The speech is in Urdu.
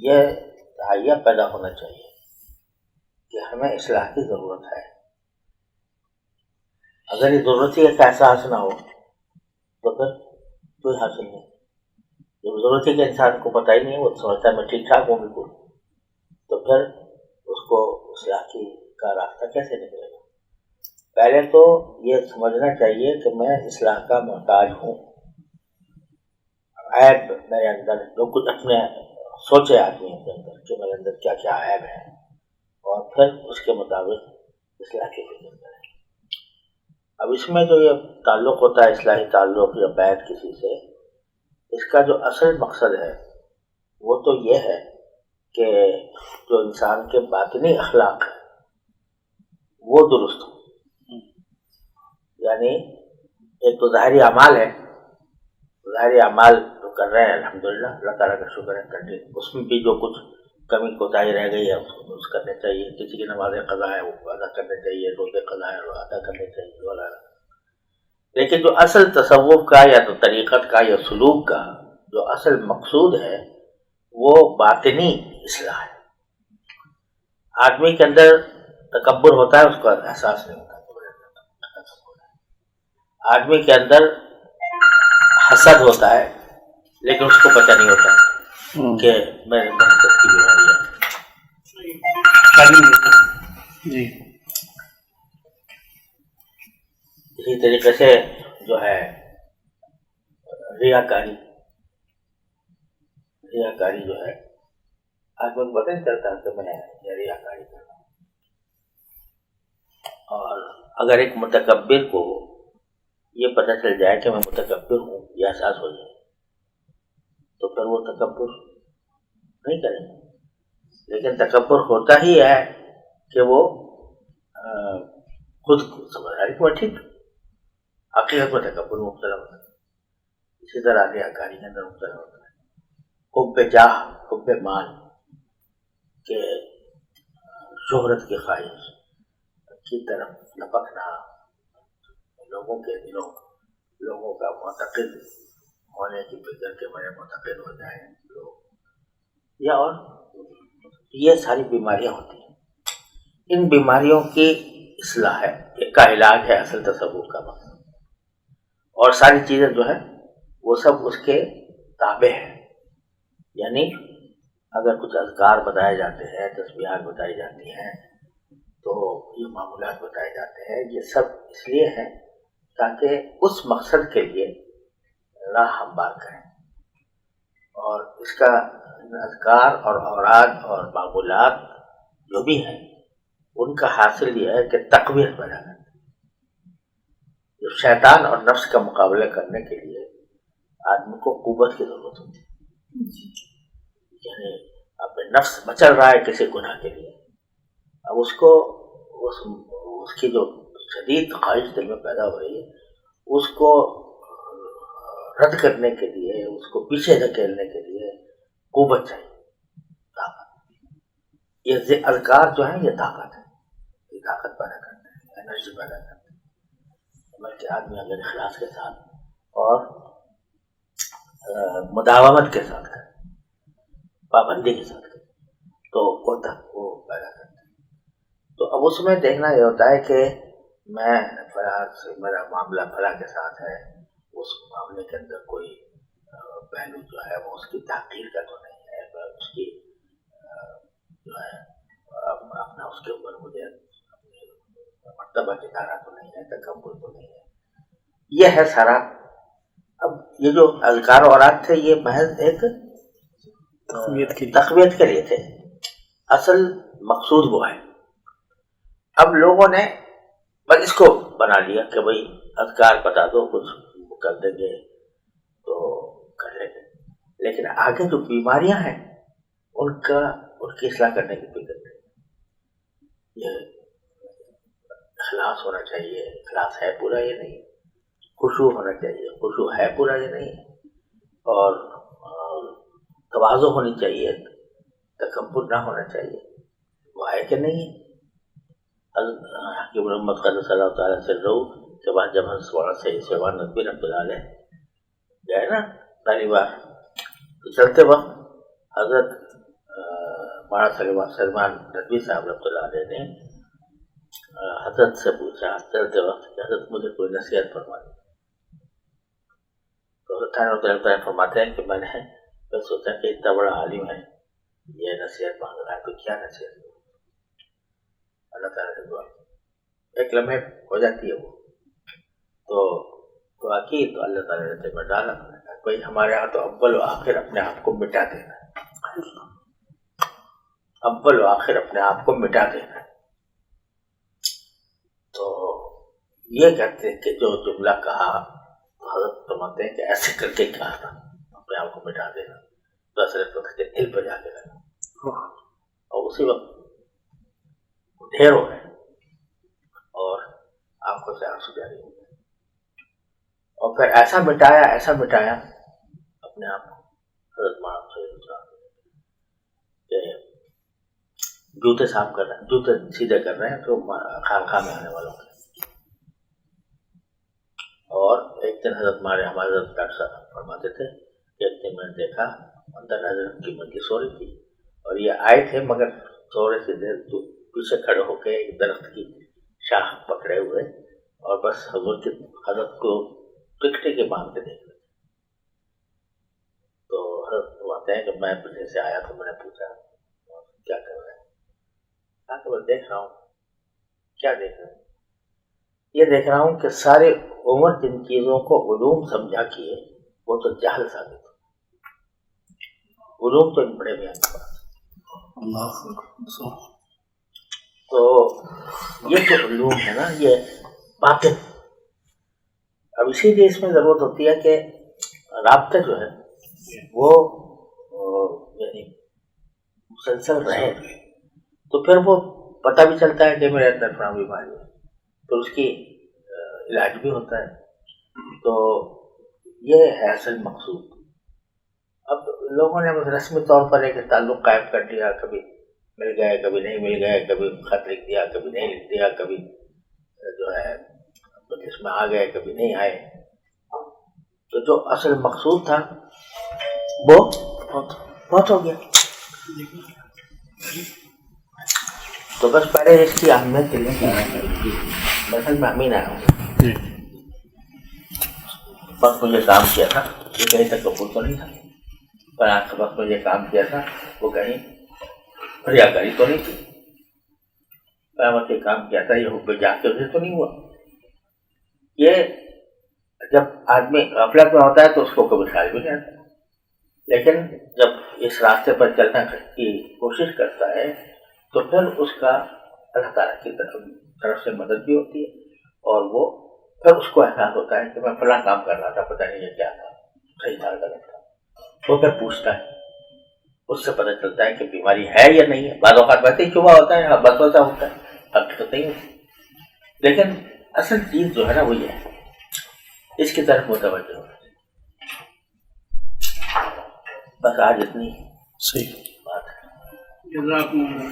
یہ داعیہ پیدا ہونا چاہیے کہ ہمیں اصلاح کی ضرورت ہے. اگر یہ ضرورتی کا احساس نہ ہو تو پھر کوئی حاصل نہیں. جب ضرورتی کے انسان کو پتہ ہی نہیں، وہ سمجھتا ہے میں ٹھیک ٹھاک ہوں بالکل، تو پھر اس کو اصلاح کا راستہ کیسے نکلے گا؟ پہلے تو یہ سمجھنا چاہیے کہ میں اصلاح کا محتاج ہوں. عیب میرے اندر جو کچھ اپنے سوچے آدمی کے اندر کہ میرے اندر کیا کیا عیب ہے، اور پھر اس کے مطابق اصلاح کی فکر کریں. اب اس میں جو یہ تعلق ہوتا ہے اصلاحی تعلق یا بیعت کسی سے، اس کا جو اصل مقصد ہے وہ تو یہ ہے کہ جو انسان کے باطنی اخلاق ہیں وہ درست ہو. یعنی ایک تو ظاہری اعمال ہے، ظاہری اعمال جو کر رہے ہیں الحمدللہ اللہ تعالیٰ کا شکر ہے کرنے، اس میں بھی جو کچھ کمی کوتاہی رہ گئی ہے اس کو درست کرنے چاہیے. کسی کی نماز قضا ہے وہ ادا کرنے چاہیے، روزے قضا ہے وہ ادا کرنے چاہیے وغیرہ. لیکن جو اصل تصوف کا یا تو طریقت کا یا سلوک کا جو اصل مقصود ہے وہ باطنی اصلاح ہے. آدمی کے اندر تکبر ہوتا ہے، اس کا احساس نہیں ہوتا. آدمی کے اندر حسد ہوتا ہے لیکن اس کو پتہ نہیں ہوتا کہ میرے حسد کی بیماری ہے. اسی طریقے سے جو ہے ریاکاری جو ہے آدمی کو پتہ نہیں چلتا کہ میں ریاکاری کر رہا ہوں. اور اگر ایک متکبر کو یہ پتہ چل جائے کہ میں متکبر ہوں، یہ احساس ہو جائے، تو پھر وہ تکبر نہیں کرے گا. لیکن تکبر ہوتا ہی ہے کہ وہ خود کو سمجھ رہا ہے کہ وہ ٹھیک، حقیقت میں تکبر مبتلا ہوتا ہے. اسی طرح ریاکاری کے اندر مبتلا ہوتا ہے. حب جاہ، حب مال کے شہرت کی خواہش کی طرف لپکنا، لوگوں کے دلوں، لوگوں کا معتقد ہونے کی فکر کے بڑے معتقد ہو جائیں لوگ، یا اور یہ ساری بیماریاں ہوتی ہیں. ان بیماریوں کی اصلاح ہے، ایک کا علاج ہے اصل تصور کا مقصد. اور ساری چیزیں جو ہے وہ سب اس کے تابع ہیں. یعنی اگر کچھ اذکار بتائے جاتے ہیں، تسبیحات بتائی جاتی ہیں، تو یہ معمولات بتائے جاتے ہیں، یہ سب اس لیے ہیں تاکہ اس مقصد کے لیے راہ ہموار کریں. اور اس کا اذکار اور اوراد اور معمولات جو بھی ہیں ان کا حاصل یہ ہے کہ تقویت پیدا کریں. جو شیطان اور نفس کا مقابلہ کرنے کے لیے آدمی کو قوت کی ضرورت ہوتی ہے. یعنی اپنے نفس مچل رہا ہے کسی گناہ کے لیے، اب اس کو اس کی جو شدید خواہش دل میں پیدا ہو رہی ہے اس کو رد کرنے کے لیے، اس کو پیچھے دھکیلنے کے لیے قوت چاہیے، طاقت. یہ اذکار جو ہیں یہ طاقت ہے، یہ طاقت پیدا کرتے ہیں، انرجی پیدا کرتے ہیں. بلکہ آدمی اگر اخلاص کے ساتھ اور مداومت کے ساتھ کرے، پابندی کے ساتھ کرے، تو وہ پیدا کرتے ہیں. تو اب اس میں دیکھنا یہ ہوتا ہے کہ میں میرا معاملہ فلاں کے ساتھ ہے، اس معاملے کے اندر کوئی پہلو جو ہے وہ اس کی تحقیر کا تو نہیں ہے، اس کی جو ہے اپنا اس کے اوپر مجھے مرتبہ دکھانا تو نہیں ہے، تکبر تو نہیں ہے. یہ ہے سارا. اب یہ جو اذکار و اوراد تھے یہ محض ایک تقویت کے لیے تھے، اصل مقصود وہ ہے. اب لوگوں نے بس اس کو بنا لیا کہ بھئی اذکار بتا دو، کچھ کر دیں گے تو کر لیں گے. لیکن آگے جو بیماریاں ہیں ان کی اصلاح کرنے کی فکر نہیں. یہ اخلاص ہونا چاہیے، اخلاص ہے پورا یہ نہیں. خشوع ہونا چاہیے، خشوع ہے پورا یہ نہیں. اور تواضع ہونی چاہیے، تکبر نہ ہونا چاہیے، وہ ہے کہ نہیں ہے. حکیم محمد قدس اللہ تعالیٰ سے رو کے بعد جب ہم سیوان نبی رحمۃ اللہ علیہ گئے نا پہلی بار، تو چلتے وقت حضرت مولانا سلمان ندوی صاحب رحمۃ اللہ علیہ نے حضرت سے پوچھا چلتے وقت کہ حضرت مجھے کوئی نصیحت فرما دی. تو حضرت فرماتے ہیں کہ میں نے سوچا کہ اتنا بڑا عالم ہے یہ نصیحت مانگ رہا ہے تو کیا نصیحت. اللہ تعالیٰ سے دعا ایک لمحے ہو جاتی ہے وہ تو دعا کی تو اللہ تعالیٰ نے میں ڈالا. کوئی ہمارے یہاں تو اول و آخر اپنے آپ کو مٹا دینا ہے. اول و آخر اپنے آپ کو مٹا دینا ہے. تو یہ کہتے ہیں کہ جو جملہ کہا تو حضرت فرماتے ہیں کہ ایسے کر کے کہا تھا اپنے آپ کو مٹا دینا. تو اصل کے دل پہ جا کے لگا اور اسی وقت ڈھیر ہو گئے اور آنکھوں سے آنسو جاری ہو گئے. اور پھر ایسا مٹایا اپنے آپ کو حضرت مولانا سے کہ جوتے صاف کر رہے ہیں, جوتے سیدھے کر رہے ہیں تو خانقاہ میں آنے والوں کے. اور ایک دن ہمارے حضرت ڈاکٹر صاحب فرماتے تھے کہ ایک دن میں نے دیکھا اندر حضرت کی منجی سو رہی تھی اور یہ آئے تھے مگر تھوڑے سے دیر پیچھے کھڑے ہو کے ایک درخت کی شاخ پکڑے ہوئے اور بس حضرت کو ٹکٹے کے باندھ کے دیکھ رہے. تو حضرت فرماتے ہیں کہ میں پیچھے سے آیا تو میں نے پوچھا کیا کر رہے ہیں. کہا کہ میں دیکھ رہا ہوں. کیا دیکھ رہے ہیں؟ یہ دیکھ رہا ہوں کہ سارے عمر جن چیزوں کو علوم سمجھا کیے وہ تو جہل ثابت ہو. علوم تو ان بڑے بیان کے پاس. تو یہ جو علوم ہے نا یہ باطن. اب اسی لیے اس میں ضرورت ہوتی ہے کہ رابطہ جو ہے وہ یعنی مسلسل رہے تو پھر وہ پتہ بھی چلتا ہے کہ میرے اندر فلاں بیماری ہے تو اس کی علاج بھی ہوتا ہے. تو یہ ہے اصل مقصود. اب لوگوں نے رسمی طور پر ایک تعلق قائم کر دیا, کبھی مل گئے کبھی نہیں مل گئے, کبھی خط لکھ دیا کبھی نہیں لکھ دیا, کبھی جو ہے اس میں آ گئے کبھی نہیں آئے. تو جو اصل مقصود تھا وہ بہت ہو گیا. تو بس پہلے اس کی اہمیت کے لیے مثلا میں امین آیا ہوں. بس مجھے کام کیا تھا یہ کہیں تک قبول تو نہیں تھا پر آج کے وقت مجھے کام کیا تھا وہ کہیں ریاکاری تو نہیں تھی. قیامت کے کام کیا تھا یہ حب جا کے تو نہیں ہوا. یہ جب آدمی غفلت میں ہوتا ہے تو اس کو کبھی خیال بھی نہیں آتا, لیکن جب اس راستے پر چلنے کی کوشش کرتا ہے تو پھر اس کا اللہ تعالیٰ کی طرف سے مدد بھی ہوتی ہے اور وہ پھر اس کو احساس ہوتا ہے کہ میں فلاں کام کر رہا تھا پتہ نہیں یہ کیا تھا, صحیح تھا غلط تھا. وہ پھر پوچھتا ہے, اس سے پتہ چلتا ہے کہ بیماری ہے یا نہیں ہے. بعض اوقات ویسے ہی شبہ ہوتا ہے, بسوسہ ہوتا ہے, حقیقت نہیں ہوتی. لیکن اصل چیز جو ہے نا وہ یہ ہے اس کی طرف متوجہ ہونا چاہیے. بس آج اتنی صحیح بات ہے.